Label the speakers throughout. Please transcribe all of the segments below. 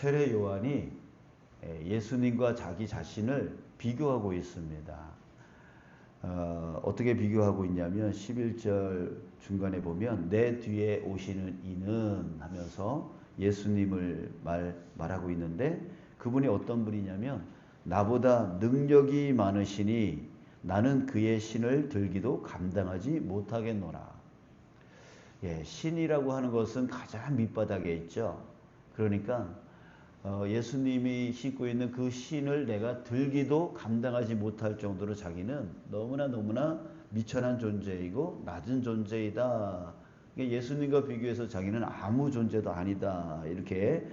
Speaker 1: 세례 요한이 예수님과 자기 자신을 비교하고 있습니다. 어떻게 비교하고 있냐면 11절 중간에 보면 내 뒤에 오시는 이는 하면서 예수님을 말하고 있는데 그분이 어떤 분이냐면 나보다 능력이 많으시니 나는 그의 신을 들기도 감당하지 못하겠노라. 신이라고 하는 것은 가장 밑바닥에 있죠. 그러니까 예수님이 신고 있는 그 신을 내가 들기도 감당하지 못할 정도로 자기는 너무나 미천한 존재이고 낮은 존재이다. 예수님과 비교해서 자기는 아무 존재도 아니다. 이렇게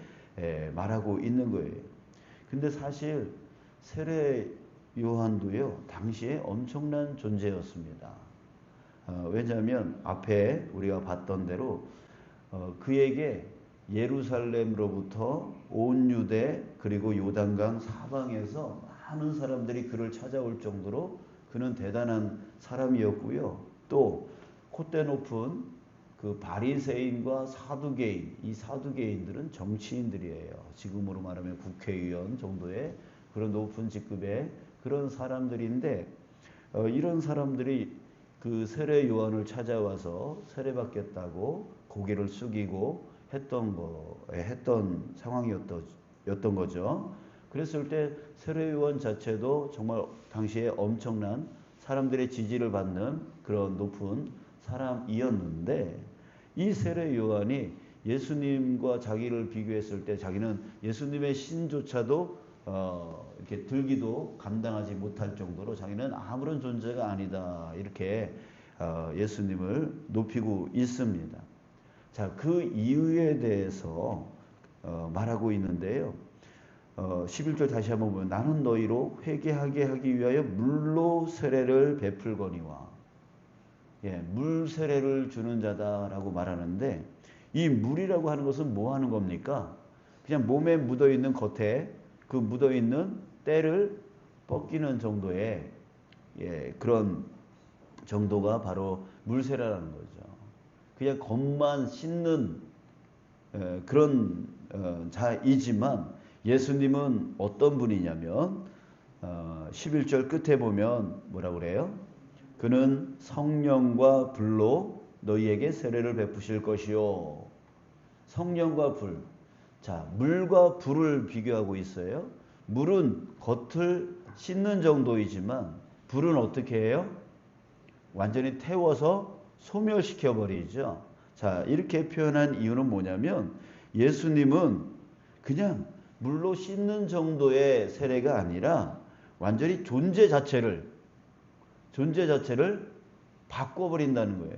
Speaker 1: 말하고 있는 거예요. 근데 사실 세례 요한도요, 당시에 엄청난 존재였습니다. 왜냐하면 앞에 우리가 봤던 대로 그에게 예루살렘으로부터 온 유대 그리고 요단강 사방에서 많은 사람들이 그를 찾아올 정도로 그는 대단한 사람이었고요. 또 콧대 높은 그 바리새인과 사두개인, 이 사두개인들은 정치인들이에요. 지금으로 말하면 국회의원 정도의 그런 높은 직급의 그런 사람들인데 이런 사람들이 그 세례 요한을 찾아와서 세례받겠다고 고개를 숙이고 했던 상황이었던 거죠. 그랬을 때 세례 요한 자체도 정말 당시에 엄청난 사람들의 지지를 받는 그런 높은 사람이었는데 이 세례 요한이 예수님과 자기를 비교했을 때 자기는 예수님의 신조차도 이렇게 들기도 감당하지 못할 정도로 자기는 아무런 존재가 아니다. 이렇게 예수님을 높이고 있습니다. 자, 그 이유에 대해서 말하고 있는데요. 11절 다시 한번 보면 나는 너희로 회개하게 하기 위하여 물로 세례를 베풀거니와 물 세례를 주는 자다라고 말하는데 이 물이라고 하는 것은 뭐 하는 겁니까? 그냥 몸에 묻어있는 겉에 그 묻어있는 때를 벗기는 정도의 그런 정도가 바로 물세례라는 거죠. 그냥 겉만 씻는 그런 자이지만 예수님은 어떤 분이냐면 11절 끝에 보면 뭐라고 그래요? 그는 성령과 불로 너희에게 세례를 베푸실 것이요. 성령과 불. 자, 물과 불을 비교하고 있어요. 물은 겉을 씻는 정도이지만 불은 어떻게 해요? 완전히 태워서 소멸시켜 버리죠. 자, 이렇게 표현한 이유는 뭐냐면 예수님은 그냥 물로 씻는 정도의 세례가 아니라 완전히 존재 자체를 바꿔버린다는 거예요.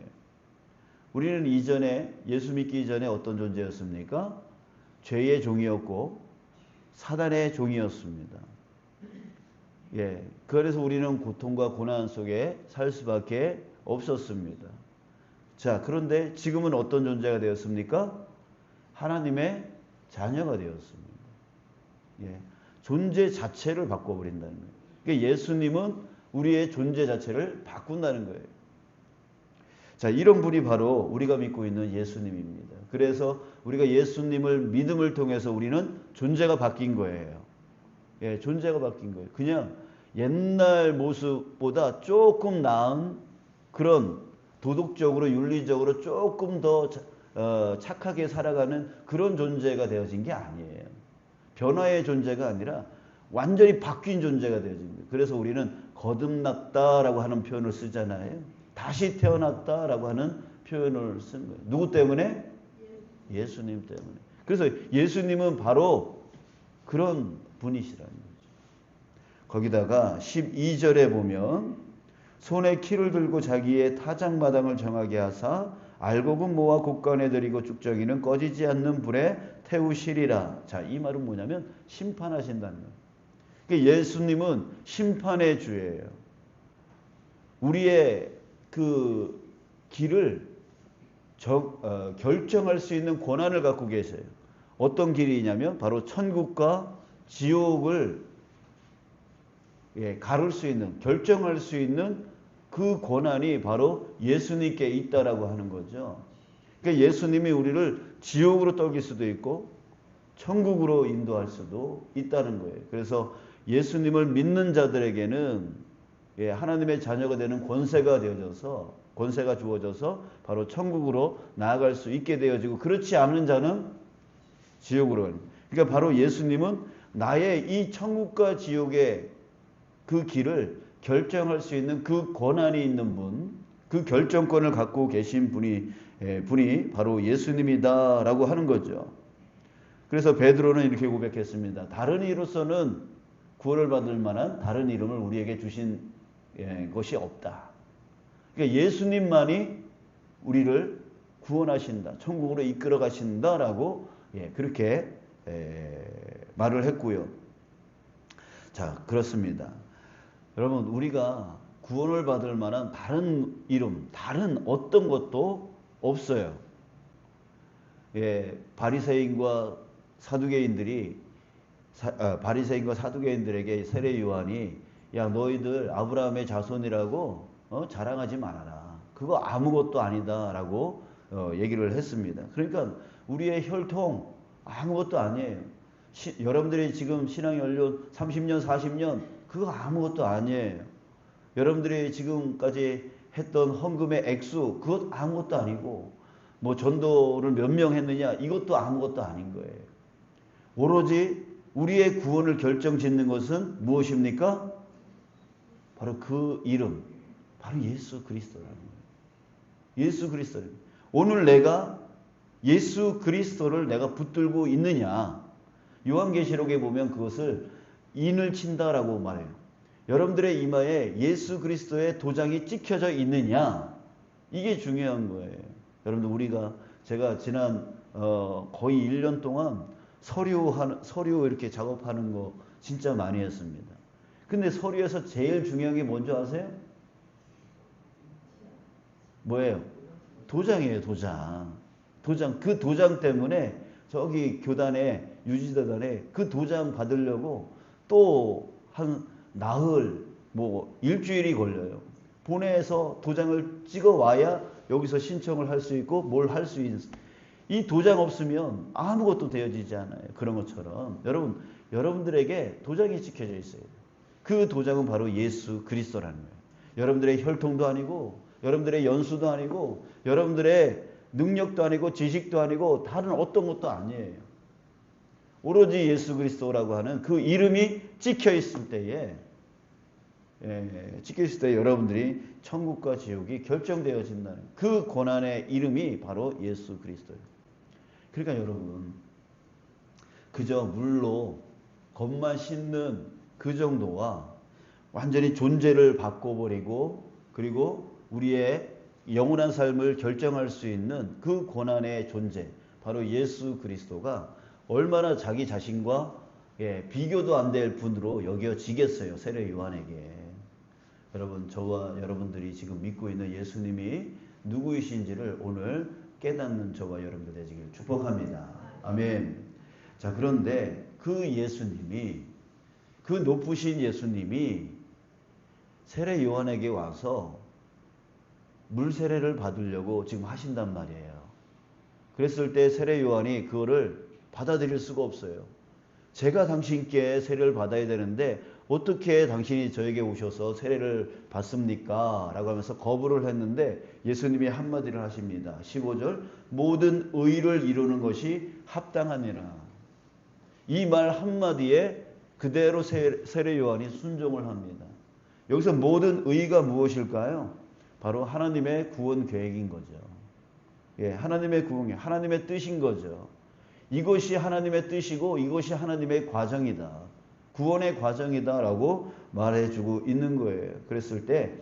Speaker 1: 우리는 이전에 예수 믿기 이전에 어떤 존재였습니까? 죄의 종이었고 사단의 종이었습니다. 그래서 우리는 고통과 고난 속에 살 수밖에 없었습니다. 자, 그런데 지금은 어떤 존재가 되었습니까? 하나님의 자녀가 되었습니다. 존재 자체를 바꿔버린다는 거예요. 그러니까 예수님은 우리의 존재 자체를 바꾼다는 거예요. 자, 이런 분이 바로 우리가 믿고 있는 예수님입니다. 그래서 우리가 예수님을 믿음을 통해서 우리는 존재가 바뀐 거예요. 존재가 바뀐 거예요. 그냥 옛날 모습보다 조금 나은 그런 도덕적으로 윤리적으로 조금 더 착하게 살아가는 그런 존재가 되어진 게 아니에요. 변화의 존재가 아니라 완전히 바뀐 존재가 되어집니다. 그래서 우리는 거듭났다라고 하는 표현을 쓰잖아요. 다시 태어났다라고 하는 표현을 쓴 거예요. 누구 때문에? 예수님 때문에. 그래서 예수님은 바로 그런 분이시라는 거죠. 거기다가 12절에 보면 손에 키를 들고 자기의 타작마당을 정하게 하사 알곡은 모아 곡간에 들이고 쭉정이는 꺼지지 않는 불에 태우시리라. 자, 이 말은 뭐냐면 심판하신다는 거예요. 그러니까 예수님은 심판의 주예요. 우리의 그 길을 결정할 수 있는 권한을 갖고 계세요. 어떤 길이냐면 바로 천국과 지옥을 가를 수 있는, 결정할 수 있는 그 권한이 바로 예수님께 있다라고 하는 거죠. 그러니까 예수님이 우리를 지옥으로 떨길 수도 있고 천국으로 인도할 수도 있다는 거예요. 그래서 예수님을 믿는 자들에게는 하나님의 자녀가 되는 권세가 주어져서 바로 천국으로 나아갈 수 있게 되어지고, 그렇지 않은 자는 지옥으로 가는. 그러니까 바로 예수님은 나의 이 천국과 지옥의 그 길을 결정할 수 있는 그 권한이 있는 분, 그 결정권을 갖고 계신 분이 바로 예수님이다라고 하는 거죠. 그래서 베드로는 이렇게 고백했습니다. 다른 이로서는 구원을 받을 만한 다른 이름을 우리에게 주신 것이 없다. 그러니까 예수님만이 우리를 구원하신다, 천국으로 이끌어 가신다라고 그렇게 말을 했고요. 자, 그렇습니다. 여러분, 우리가 구원을 받을 만한 다른 이름, 다른 어떤 것도 없어요. 바리새인과 사두개인들에게 세례 요한이, 야, 너희들 아브라함의 자손이라고 자랑하지 말아라. 그거 아무것도 아니다라고 얘기를 했습니다. 그러니까 우리의 혈통 아무것도 아니에요. 여러분들이 지금 신앙연륜 30년, 40년 그거 아무것도 아니에요. 여러분들이 지금까지 했던 헌금의 액수 그것 아무것도 아니고, 뭐 전도를 몇 명 했느냐 이것도 아무것도 아닌 거예요. 오로지 우리의 구원을 결정짓는 것은 무엇입니까? 바로 그 이름, 바로 예수 그리스도라는 거예요. 예수 그리스도. 오늘 내가 예수 그리스도를 내가 붙들고 있느냐, 요한계시록에 보면 그것을 인을 친다라고 말해요. 여러분들의 이마에 예수 그리스도의 도장이 찍혀져 있느냐, 이게 중요한 거예요. 여러분들, 제가 지난 거의 1년 동안 서류 이렇게 작업하는 거 진짜 많이 했습니다. 근데 서류에서 제일 중요한 게 뭔지 아세요? 뭐예요? 도장이에요, 도장. 그 도장 때문에 저기 교단에, 유지도단에 그 도장 받으려고 또 한 나흘, 일주일이 걸려요. 본회에서 도장을 찍어 와야 여기서 신청을 할 수 있고 뭘 할 수 있는. 이 도장 없으면 아무것도 되어지지 않아요. 그런 것처럼 여러분들에게 도장이 찍혀져 있어요. 그 도장은 바로 예수 그리스도라는 거예요. 여러분들의 혈통도 아니고, 여러분들의 연수도 아니고, 여러분들의 능력도 아니고, 지식도 아니고, 다른 어떤 것도 아니에요. 오로지 예수 그리스도라고 하는 그 이름이 찍혀 있을 때에 여러분들이 천국과 지옥이 결정되어진다는 그 고난의 이름이 바로 예수 그리스도예요. 그러니까 여러분, 그저 물로 겉만 씻는 그 정도와 완전히 존재를 바꿔버리고, 그리고 우리의 영원한 삶을 결정할 수 있는 그 고난의 존재, 바로 예수 그리스도가 얼마나 자기 자신과 비교도 안 될 분으로 여겨지겠어요, 세례 요한에게. 여러분, 저와 여러분들이 지금 믿고 있는 예수님이 누구이신지를 오늘 깨닫는 저와 여러분들 되시길 축복합니다. 아멘. 자, 그런데 그 예수님이, 그 높으신 예수님이 세례 요한에게 와서 물 세례를 받으려고 지금 하신단 말이에요. 그랬을 때 세례 요한이 그거를 받아들일 수가 없어요. 제가 당신께 세례를 받아야 되는데 어떻게 당신이 저에게 오셔서 세례를 받습니까? 라고 하면서 거부를 했는데 예수님이 한마디를 하십니다. 15절, 모든 의를 이루는 것이 합당하니라. 이 말 한마디에 그대로 세례 요한이 순종을 합니다. 여기서 모든 의가 무엇일까요? 바로 하나님의 구원 계획인 거죠. 하나님의 구원 계획, 하나님의 뜻인 거죠. 이것이 하나님의 뜻이고 이것이 하나님의 과정이다. 구원의 과정이다라고 말해주고 있는 거예요. 그랬을 때,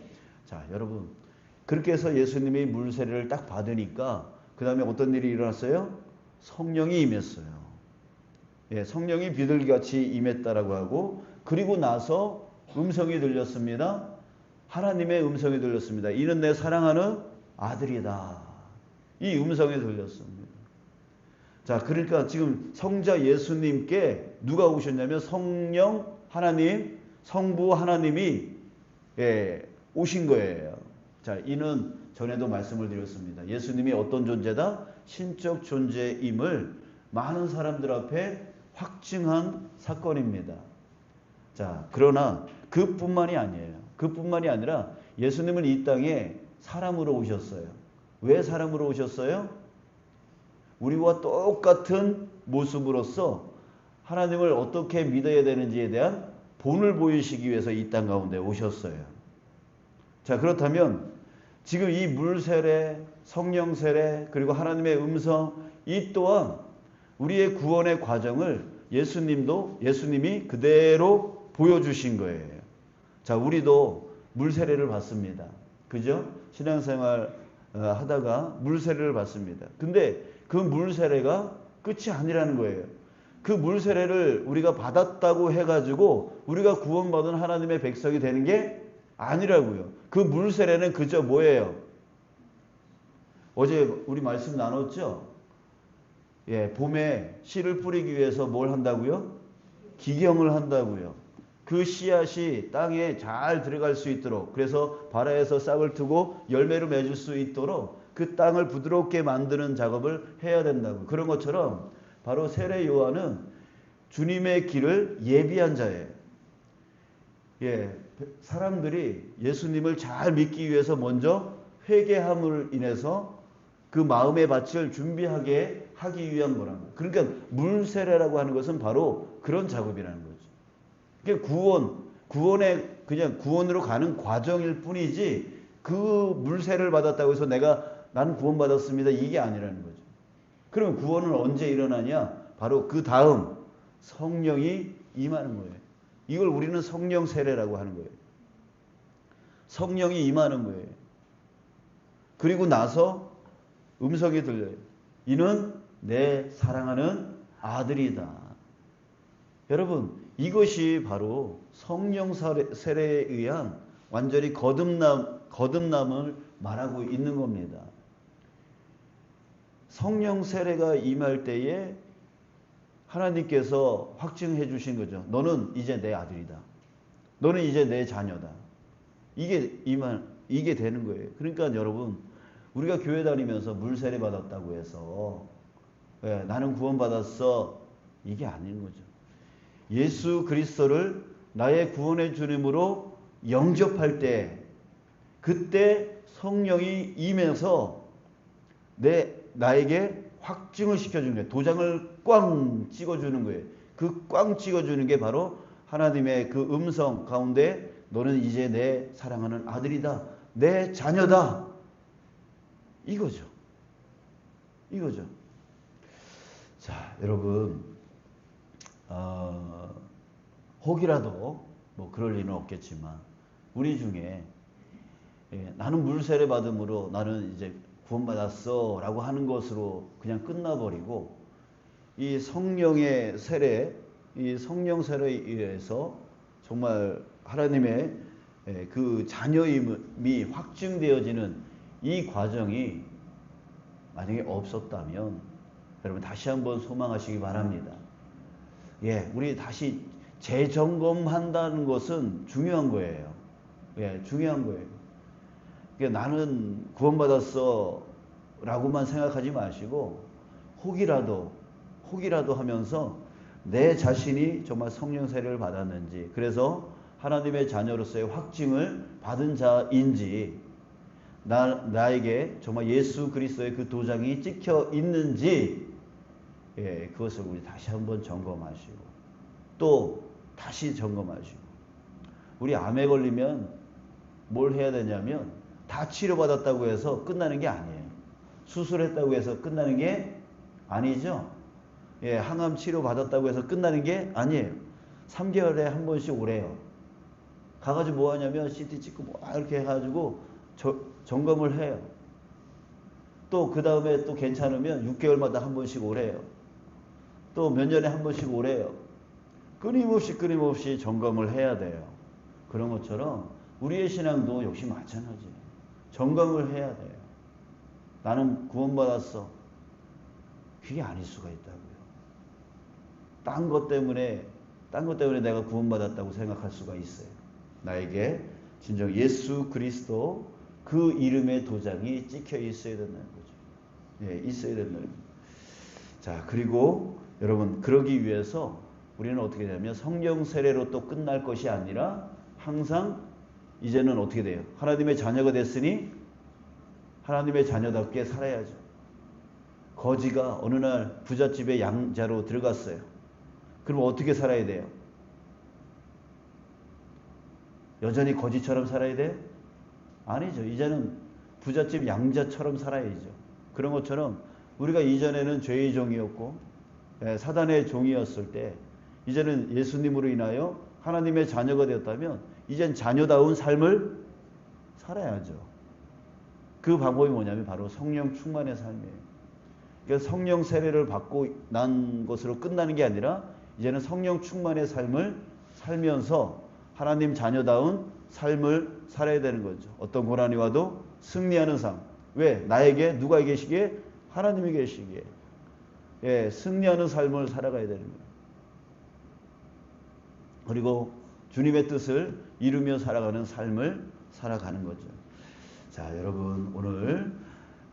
Speaker 1: 자, 여러분, 그렇게 해서 예수님이 물 세례를 딱 받으니까 그 다음에 어떤 일이 일어났어요? 성령이 임했어요. 성령이 비둘기같이 임했다라고 하고, 그리고 나서 음성이 들렸습니다. 하나님의 음성이 들렸습니다. 이는 내 사랑하는 아들이다. 이 음성이 들렸습니다. 자, 그러니까 지금 성자 예수님께 누가 오셨냐면 성령 하나님, 성부 하나님이 오신 거예요. 자, 이는 전에도 말씀을 드렸습니다. 예수님이 어떤 존재다? 신적 존재임을 많은 사람들 앞에 확증한 사건입니다. 자, 그러나 그뿐만이 아니에요. 그뿐만이 아니라 예수님은 이 땅에 사람으로 오셨어요. 왜 사람으로 오셨어요? 우리와 똑같은 모습으로서 하나님을 어떻게 믿어야 되는지에 대한 본을 보이시기 위해서 이 땅 가운데 오셨어요. 자, 그렇다면 지금 이 물 세례, 성령 세례, 그리고 하나님의 음성, 이 또한 우리의 구원의 과정을 예수님이 그대로 보여주신 거예요. 자, 우리도 물 세례를 받습니다. 그죠? 신앙생활 하다가 물 세례를 받습니다. 근데 그 물 세례가 끝이 아니라는 거예요. 그 물 세례를 우리가 받았다고 해가지고 우리가 구원받은 하나님의 백성이 되는 게 아니라고요. 그 물 세례는 그저 뭐예요? 어제 우리 말씀 나눴죠? 예, 봄에 씨를 뿌리기 위해서 뭘 한다고요? 기경을 한다고요. 그 씨앗이 땅에 잘 들어갈 수 있도록, 그래서 발아에서 싹을 트고 열매를 맺을 수 있도록 그 땅을 부드럽게 만드는 작업을 해야 된다고. 그런 것처럼 바로 세례 요한은 주님의 길을 예비한 자예요. 예, 사람들이 예수님을 잘 믿기 위해서 먼저 회개함을 인해서 그 마음의 밭을 준비하게 하기 위한 거라는 거예요. 그러니까 물 세례라고 하는 것은 바로 그런 작업이라는 거죠. 그러니까 그냥 구원으로 가는 과정일 뿐이지 그 물 세례를 받았다고 해서 나는 구원받았습니다, 이게 아니라는 거죠. 그러면 구원은 언제 일어나냐? 바로 그 다음 성령이 임하는 거예요. 이걸 우리는 성령 세례라고 하는 거예요. 성령이 임하는 거예요. 그리고 나서 음성이 들려요. 이는 내 사랑하는 아들이다. 여러분, 이것이 바로 성령 세례에 의한 완전히 거듭남을 말하고 있는 겁니다. 성령 세례가 임할 때에 하나님께서 확증해 주신 거죠. 너는 이제 내 아들이다. 너는 이제 내 자녀다. 이게 되는 거예요. 그러니까 여러분, 우리가 교회 다니면서 물 세례 받았다고 해서 나는 구원받았어, 이게 아닌 거죠. 예수 그리스도를 나의 구원의 주님으로 영접할 때, 그때 성령이 임해서 나에게 확증을 시켜주는 거예요. 도장을 꽝 찍어주는 거예요. 그 꽝 찍어주는 게 바로 하나님의 그 음성 가운데 너는 이제 내 사랑하는 아들이다, 내 자녀다, 이거죠. 자, 여러분, 혹이라도 뭐 그럴 리는 없겠지만 우리 중에 나는 물 세례 받음으로 나는 이제 구원받았어 라고 하는 것으로 그냥 끝나버리고, 이 성령의 세례, 이 성령 세례에 의해서 정말 하나님의 그 자녀임이 확증되어지는 이 과정이 만약에 없었다면 여러분 다시 한번 소망하시기 바랍니다. 예, 우리 다시 재점검한다는 것은 중요한 거예요. 예, 중요한 거예요. 그러니까 나는 구원받았어 라고만 생각하지 마시고 혹이라도 하면서 내 자신이 정말 성령 세례를 받았는지, 그래서 하나님의 자녀로서의 확증을 받은 자인지, 나에게 정말 예수 그리스도의 그 도장이 찍혀 있는지, 예, 그것을 우리 다시 한번 점검하시고 또 다시 점검하시고. 우리 암에 걸리면 뭘 해야 되냐면 다 치료받았다고 해서 끝나는 게 아니에요. 수술했다고 해서 끝나는 게 아니죠. 예, 항암 치료 받았다고 해서 끝나는 게 아니에요. 3개월에 한 번씩 오래요. 가가지고 뭐 하냐면 CT 찍고 뭐 이렇게 해가지고 점검을 해요. 또 그 다음에 또 괜찮으면 6개월마다 한 번씩 오래요. 또 몇 년에 한 번씩 오래요. 끊임없이 점검을 해야 돼요. 그런 것처럼 우리의 신앙도 역시 마찬가지예요. 점검을 해야 돼요. 나는 구원받았어. 그게 아닐 수가 있다고요. 딴 것 때문에 내가 구원받았다고 생각할 수가 있어요. 나에게 진정 예수 그리스도 그 이름의 도장이 찍혀 있어야 된다는 거죠. 예, 있어야 된다는 거죠. 자, 그리고 여러분 그러기 위해서 우리는 어떻게 되냐면 성령 세례로 또 끝날 것이 아니라 항상 이제는 어떻게 돼요? 하나님의 자녀가 됐으니 하나님의 자녀답게 살아야죠. 거지가 어느 날 부잣집에 양자로 들어갔어요. 그럼 어떻게 살아야 돼요? 여전히 거지처럼 살아야 돼요? 아니죠. 이제는 부잣집 양자처럼 살아야죠. 그런 것처럼 우리가 이전에는 죄의 종이었고 사단의 종이었을 때 이제는 예수님으로 인하여 하나님의 자녀가 되었다면 이젠 자녀다운 삶을 살아야죠. 그 방법이 뭐냐면 바로 성령 충만의 삶이에요. 그러니까 성령 세례를 받고 난 것으로 끝나는 게 아니라 이제는 성령 충만의 삶을 살면서 하나님 자녀다운 삶을 살아야 되는 거죠. 어떤 고난이 와도 승리하는 삶. 왜? 나에게 누가 계시기에? 하나님이 계시기에. 예, 승리하는 삶을 살아가야 되는 거예요. 그리고 주님의 뜻을 이루며 살아가는 삶을 살아가는 거죠. 자, 여러분 오늘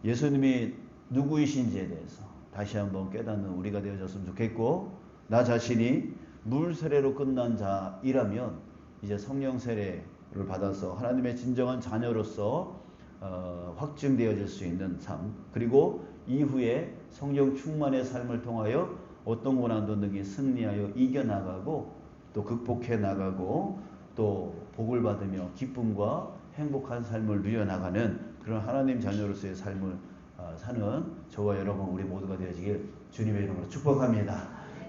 Speaker 1: 예수님이 누구이신지에 대해서 다시 한번 깨닫는 우리가 되어졌으면 좋겠고, 나 자신이 물 세례로 끝난 자이라면 이제 성령 세례를 받아서 하나님의 진정한 자녀로서 확증되어질 수 있는 삶, 그리고 이후에 성령 충만의 삶을 통하여 어떤 고난도 능히 승리하여 이겨나가고 또 극복해 나가고 또 복을 받으며 기쁨과 행복한 삶을 누려나가는 그런 하나님 자녀로서의 삶을 사는 저와 여러분 우리 모두가 되어지길 주님의 이름으로 축복합니다.